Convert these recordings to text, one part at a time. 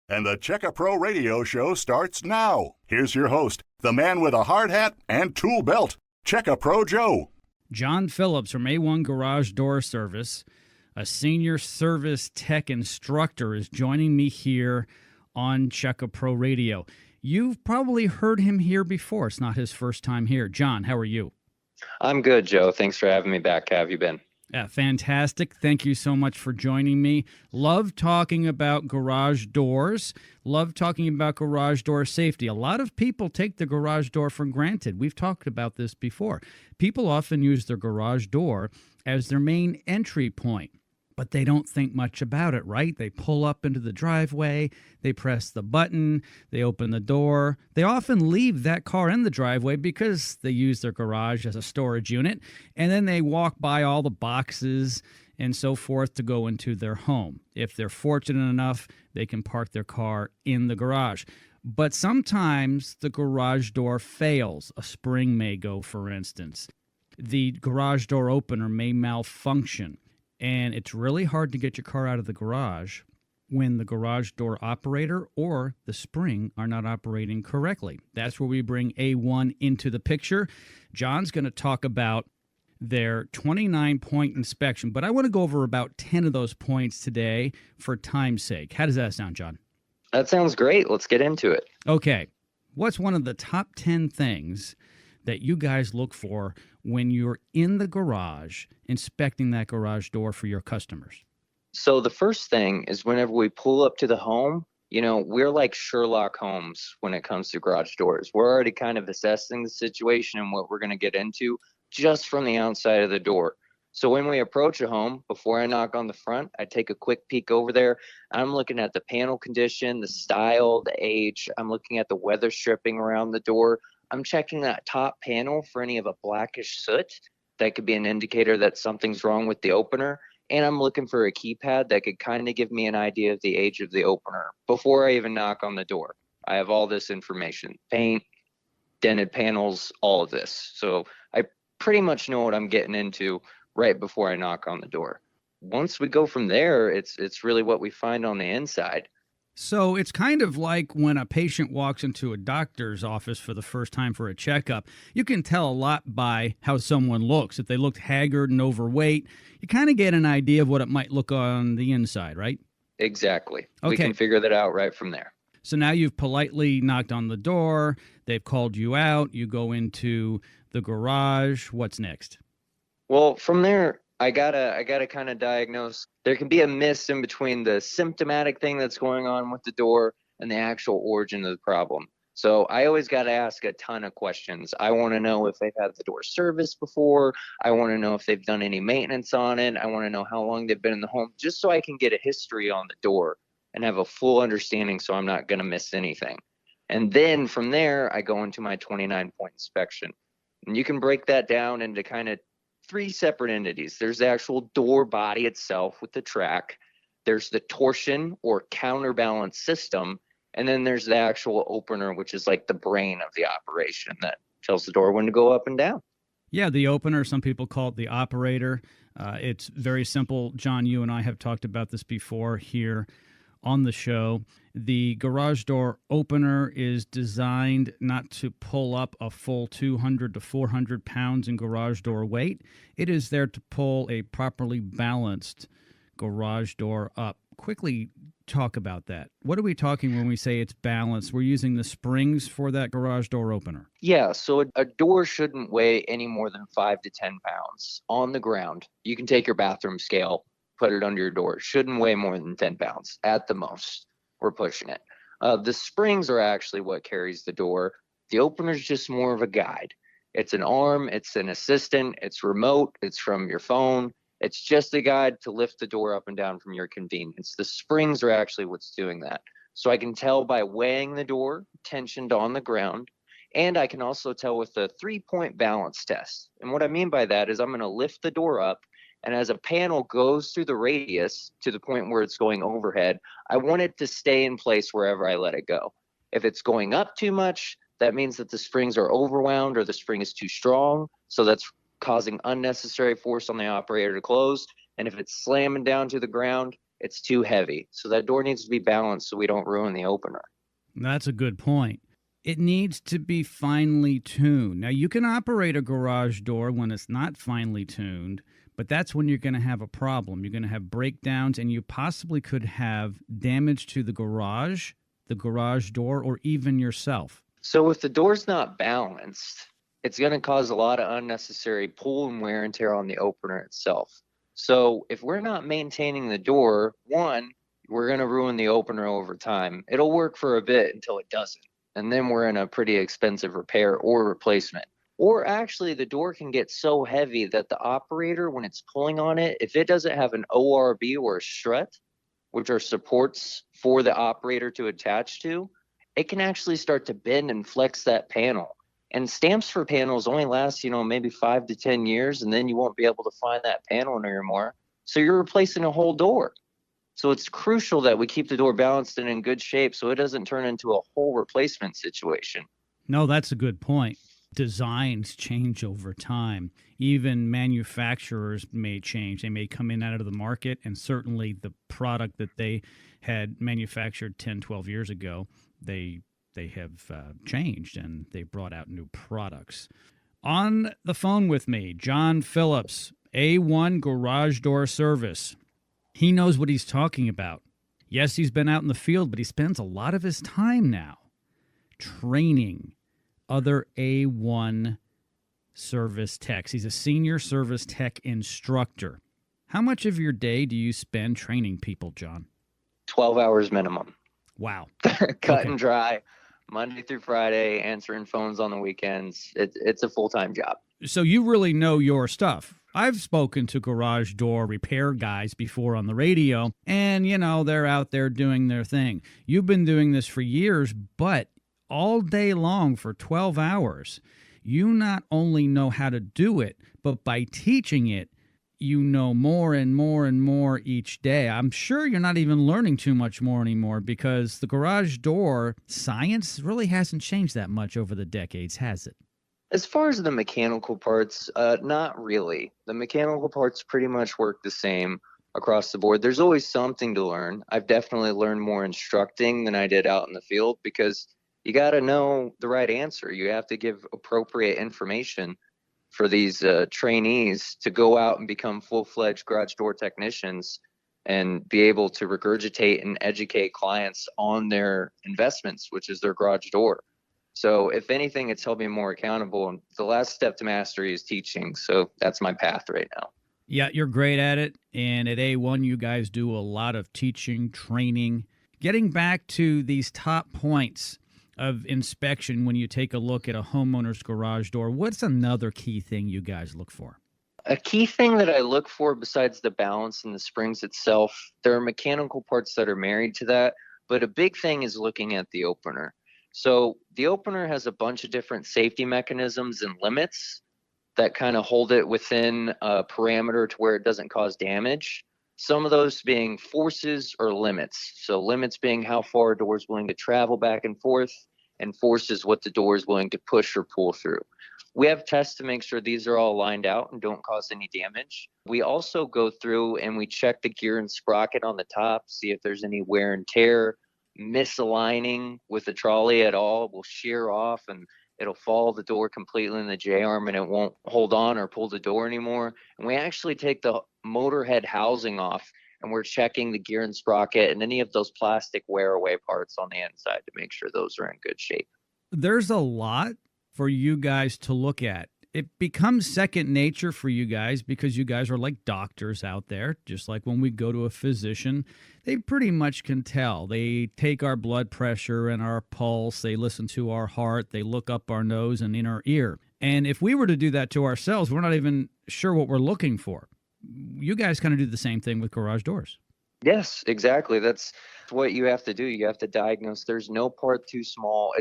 And the Checka Pro Radio Show starts now. Here's your host, the man with a hard hat and tool belt, Checka Pro Joe. Jon Phillips from A1 Garage Door Service, a senior service tech instructor, is joining me here on Checka Pro Radio. You've probably heard him here before. It's not his first time here. Jon, how are you? I'm good, Joe. Thanks for having me back. How have you been? Fantastic. Thank you so much for joining me. Love talking about garage doors. Love talking about garage door safety. A lot of people take the garage door for granted. We've talked about this before. People often use their garage door as their main entry point, but they don't think much about it, right? They pull up into the driveway, they press the button, they open the door. They often leave that car in the driveway because they use their garage as a storage unit, and then they walk by all the boxes and so forth to go into their home. If they're fortunate enough, they can park their car in the garage. But sometimes the garage door fails. A spring may go, for instance. The garage door opener may malfunction. And it's really hard to get your car out of the garage when the garage door operator or the spring are not operating correctly. That's where we bring A1 into the picture. Jon's going to talk about their 29-point inspection, but I want to go over about 10 of those points today for time's sake. How does that sound, Jon? That sounds great. Let's get into it. Okay. What's one of the top 10 things that you guys look for when you're in the garage inspecting that garage door for your customers? So the first thing is whenever we pull up to the home, we're like Sherlock Holmes when it comes to garage doors. We're already kind of assessing the situation and what we're going to get into just from the outside of the door. So when we approach a home, before I knock on the front, I take a quick peek over there. I'm looking at the panel condition, the style, the age. I'm looking at the weather stripping around the door. I'm checking that top panel for any of a blackish soot. That could be an indicator that something's wrong with the opener. And I'm looking for a keypad that could kind of give me an idea of the age of the opener before I even knock on the door. I have all this information, paint, dented panels, all of this. So I pretty much know what I'm getting into right before I knock on the door. Once we go from there, it's really what we find on the inside. So it's kind of like when a patient walks into a doctor's office for the first time for a checkup. You can tell a lot by how someone looks. If they look haggard and overweight, you kind of get an idea of what it might look on the inside, right? Exactly. Okay. We can figure that out right from there. So now you've politely knocked on the door. They've called you out. You go into the garage. What's next? Well, from there, I gotta kind of diagnose. There can be a miss in between the symptomatic thing that's going on with the door and the actual origin of the problem. So I always got to ask a ton of questions. I want to know if they've had the door serviced before. I want to know if they've done any maintenance on it. I want to know how long they've been in the home, just so I can get a history on the door and have a full understanding so I'm not going to miss anything. And then from there, I go into my 29-point inspection. And you can break that down into kind of 3 separate entities. There's the actual door body itself with the track. There's the torsion or counterbalance system. And then there's the actual opener, which is like the brain of the operation that tells the door when to go up and down. Yeah, the opener, some people call it the operator. It's very simple. Jon, you and I have talked about this before here on the show. The garage door opener is designed not to pull up a full 200 to 400 pounds in garage door weight. It is there to pull a properly balanced garage door up. Quickly talk about that. What are we talking when we say it's balanced? We're using the springs for that garage door opener. Yeah, so a door shouldn't weigh any more than 5 to 10 pounds on the ground. You can take your bathroom scale, put it under your door. It shouldn't weigh more than 10 pounds at the most. We're pushing it. The springs are actually what carries the door. The opener is just more of a guide. It's an arm, it's an assistant, it's remote, it's from your phone. It's just a guide to lift the door up and down from your convenience. The springs are actually what's doing that. So I can tell by weighing the door, tensioned on the ground, and I can also tell with the 3-point balance test. And what I mean by that is I'm going to lift the door up, and as a panel goes through the radius to the point where it's going overhead, I want it to stay in place wherever I let it go. If it's going up too much, that means that the springs are overwound or the spring is too strong. So that's causing unnecessary force on the operator to close. And if it's slamming down to the ground, it's too heavy. So that door needs to be balanced so we don't ruin the opener. That's a good point. It needs to be finely tuned. Now, you can operate a garage door when it's not finely tuned, but that's when you're going to have a problem. You're going to have breakdowns, and you possibly could have damage to the garage door, or even yourself. So if the door's not balanced, it's going to cause a lot of unnecessary pull and wear and tear on the opener itself. So if we're not maintaining the door, one, we're going to ruin the opener over time. It'll work for a bit until it doesn't. And then we're in a pretty expensive repair or replacement. Or actually, the door can get so heavy that the operator, when it's pulling on it, if it doesn't have an ORB or a strut, which are supports for the operator to attach to, it can actually start to bend and flex that panel. And stamps for panels only last, maybe 5 to 10 years, and then you won't be able to find that panel anymore. So you're replacing a whole door. So it's crucial that we keep the door balanced and in good shape so it doesn't turn into a whole replacement situation. No, that's a good point. Designs change over time. Even manufacturers may change. They may come in out of the market, and certainly the product that they had manufactured 10, 12 years ago, they have changed, and they brought out new products. On the phone with me, Jon Phillips, A1 Garage Door Service. He knows what he's talking about. Yes, he's been out in the field, but he spends a lot of his time now training other A1 service techs. He's a senior service tech instructor. How much of your day do you spend training people, Jon? 12 hours minimum. Wow. Cut and dry, Monday through Friday, answering phones on the weekends. It's a full-time job. So you really know your stuff. I've spoken to garage door repair guys before on the radio, and, they're out there doing their thing. You've been doing this for years, but all day long for 12 hours, you not only know how to do it, but by teaching it, you know more and more and more each day. I'm sure you're not even learning too much more anymore, because the garage door science really hasn't changed that much over the decades, has it? As far as the mechanical parts, not really. The mechanical parts pretty much work the same across the board. There's always something to learn. I've definitely learned more instructing than I did out in the field, because you got to know the right answer. You have to give appropriate information for these trainees to go out and become full-fledged garage door technicians and be able to regurgitate and educate clients on their investments, which is their garage door. So if anything, it's held me more accountable. And the last step to mastery is teaching. So that's my path right now. Yeah, you're great at it. And at A1, you guys do a lot of teaching, training. Getting back to these top points of inspection when you take a look at a homeowner's garage door, what's another key thing you guys look for? A key thing that I look for, besides the balance and the springs itself, there are mechanical parts that are married to that. But a big thing is looking at the opener. So the opener has a bunch of different safety mechanisms and limits that kind of hold it within a parameter to where it doesn't cause damage. Some of those being forces or limits. So limits being how far a door is willing to travel back and forth, and forces what the door is willing to push or pull through. We have tests to make sure these are all lined out and don't cause any damage. We also go through and we check the gear and sprocket on the top, see if there's any wear and tear. Misaligning with the trolley at all will shear off and it'll follow the door completely in the J-arm, and it won't hold on or pull the door anymore. And we actually take the motor head housing off, and we're checking the gear and sprocket and any of those plastic wear away parts on the inside to make sure those are in good shape. There's a lot for you guys to look at. It becomes second nature for you guys because you guys are like doctors out there. Just like when we go to a physician, they pretty much can tell. They take our blood pressure and our pulse. They listen to our heart. They look up our nose and in our ear. And if we were to do that to ourselves, we're not even sure what we're looking for. You guys kind of do the same thing with garage doors. Yes, exactly. That's what you have to do. You have to diagnose. There's no part too small.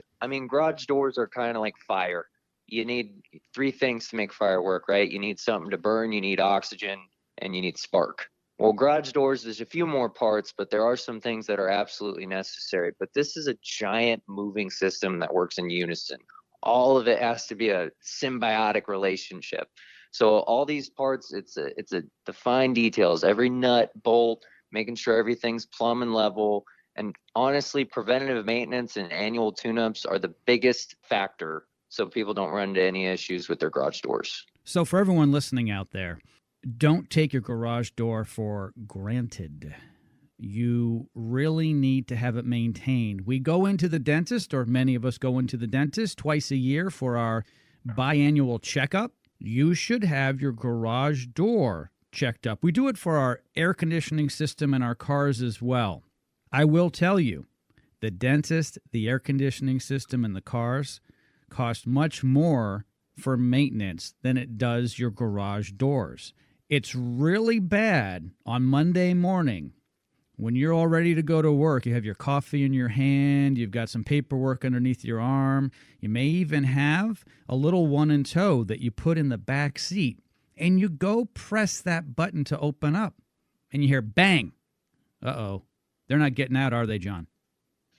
Garage doors are kind of like fire. You need 3 things to make fire work, right? You need something to burn, you need oxygen, and you need spark. Well, garage doors, there's a few more parts, but there are some things that are absolutely necessary. But this is a giant moving system that works in unison. All of it has to be a symbiotic relationship. So all these parts, it's the fine details. Every nut, bolt, making sure everything's plumb and level. And honestly, preventative maintenance and annual tune-ups are the biggest factor so people don't run into any issues with their garage doors. So for everyone listening out there, don't take your garage door for granted. You really need to have it maintained. We go into the dentist, or many of us go into the dentist twice a year for our biannual checkup. You should have your garage door checked up. We do it for our air conditioning system in our cars as well. I will tell you, the dentist, the air conditioning system, and the cars cost much more for maintenance than it does your garage doors. It's really bad on Monday morning when you're all ready to go to work. You have your coffee in your hand, you've got some paperwork underneath your arm, you may even have a little one in tow that you put in the back seat, and you go press that button to open up, and you hear bang. Uh-oh. They're not getting out, are they, John?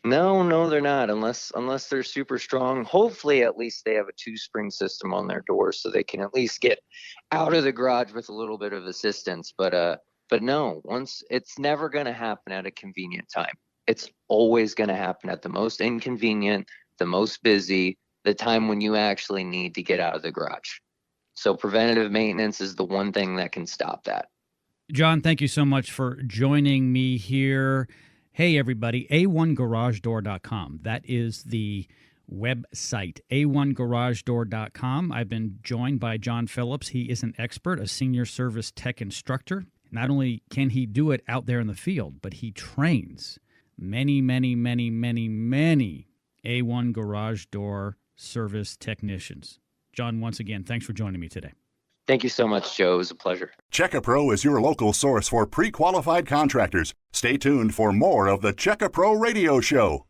No, they're not, unless they're super strong. Hopefully, at least they have a 2-spring system on their doors so they can at least get out of the garage with a little bit of assistance. But no, it's never going to happen at a convenient time. It's always going to happen at the most inconvenient, the most busy, the time when you actually need to get out of the garage. So preventative maintenance is the one thing that can stop that. John, thank you so much for joining me here. Hey, everybody, a1garagedoor.com. That is the website, a1garagedoor.com. I've been joined by Jon Phillips. He is an expert, a senior service tech instructor. Not only can he do it out there in the field, but he trains many A1 Garage Door service technicians. John, once again, thanks for joining me today. Thank you so much, Joe. It was a pleasure. Check-a-Pro is your local source for pre-qualified contractors. Stay tuned for more of the Check-a-Pro radio show.